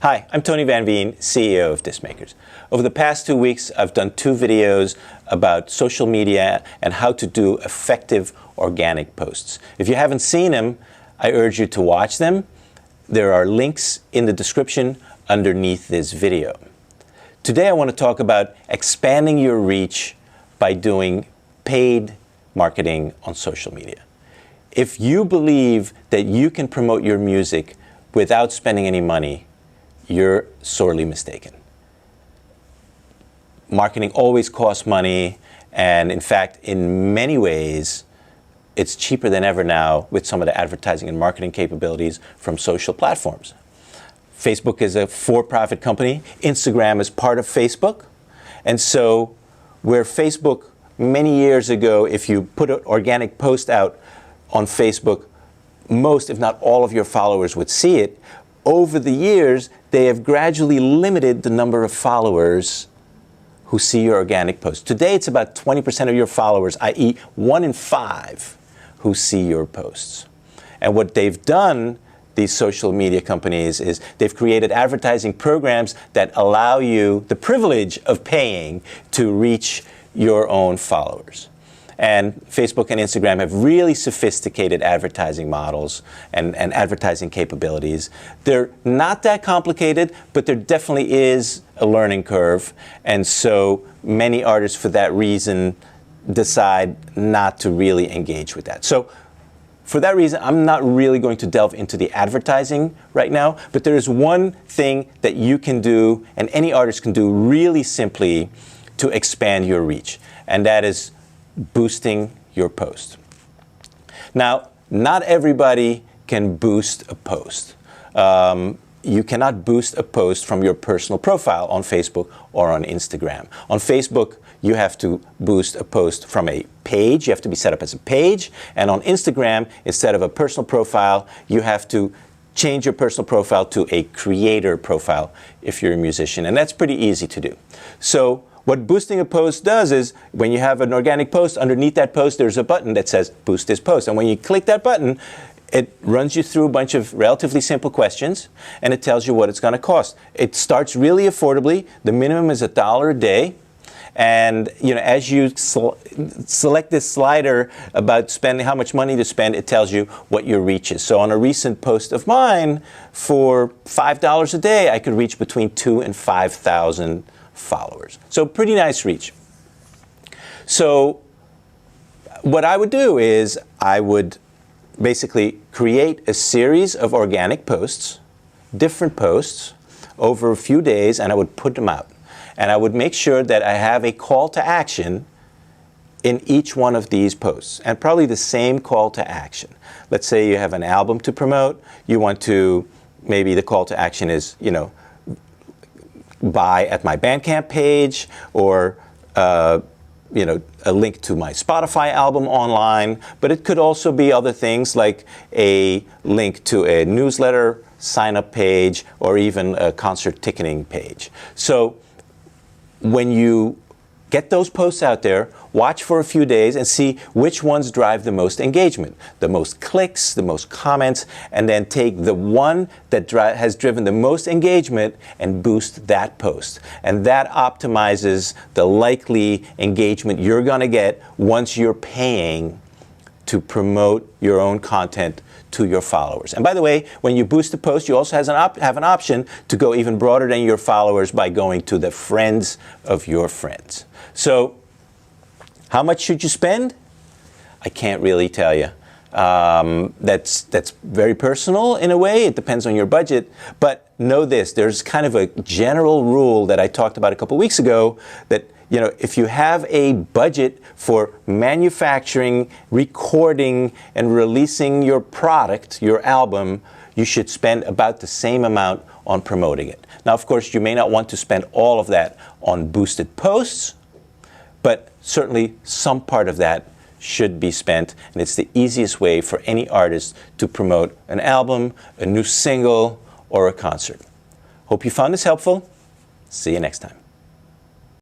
Hi, I'm Tony Van Veen, CEO of Discmakers. Over the past 2 weeks, I've done 2 videos about social media and how to do effective organic posts. If you haven't seen them, I urge you to watch them. There are links in the description underneath this video. Today I want to talk about expanding your reach by doing paid marketing on social media. If you believe that you can promote your music without spending any money, you're sorely mistaken. Marketing always costs money, and in fact, in many ways, it's cheaper than ever now with some of the advertising and marketing capabilities from social platforms. Facebook is a for-profit company. Instagram is part of Facebook. And so where Facebook many years ago, if you put an organic post out on Facebook, most, if not all of your followers would see it. Over the years, they have gradually limited the number of followers who see your organic post. Today, it's about 20% of your followers, i.e. 1 in 5, who see your posts. And what they've done, these social media companies, is they've created advertising programs that allow you the privilege of paying to reach your own followers. And Facebook and Instagram have really sophisticated advertising models and advertising capabilities. They're not that complicated, but there definitely is a learning curve. And so many artists, for that reason, decide not to really engage with that. So for that reason, I'm not really going to delve into the advertising right now, but there is one thing that you can do, and any artist can do really simply to expand your reach, and that is boosting your post. Now, not everybody can boost a post. You cannot boost a post from your personal profile on Facebook or on Instagram. On Facebook, you have to boost a post from a page. You have to be set up as a page. And on Instagram, instead of a personal profile, you have to change your personal profile to a creator profile if you're a musician. And that's pretty easy to do. So what boosting a post does is, when you have an organic post, underneath that post there's a button that says boost this post. And when you click that button, it runs you through a bunch of relatively simple questions, and it tells you what it's going to cost. It starts really affordably. The minimum is $1 a day. And as you select this slider about spending, how much money to spend, it tells you what your reach is. So on a recent post of mine, for $5 a day, I could reach between 2,000 and 5,000 followers. So pretty nice reach. So what I would do is I would basically create a series of organic posts, different posts, over a few days, and I would put them out. And I would make sure that I have a call to action in each one of these posts, and probably the same call to action. Let's say you have an album to promote. You want to, maybe the call to action is, buy at my Bandcamp page, or a link to my Spotify album online. But it could also be other things like a link to a newsletter sign-up page, or even a concert ticketing page. So when you get those posts out there, watch for a few days and see which ones drive the most engagement, the most clicks, the most comments, and then take the one that has driven the most engagement and boost that post. And that optimizes the likely engagement you're going to get once you're paying to promote your own content to your followers. And by the way, when you boost a post, you also have an option to go even broader than your followers by going to the friends of your friends. So how much should you spend? I can't really tell you. That's very personal in a way. It depends on your budget. But know this, there's kind of a general rule that I talked about a couple weeks ago, that if you have a budget for manufacturing, recording, and releasing your product, your album, you should spend about the same amount on promoting it. Now, of course, you may not want to spend all of that on boosted posts, but certainly some part of that should be spent, and it's the easiest way for any artist to promote an album, a new single, or a concert. Hope you found this helpful. See you next time.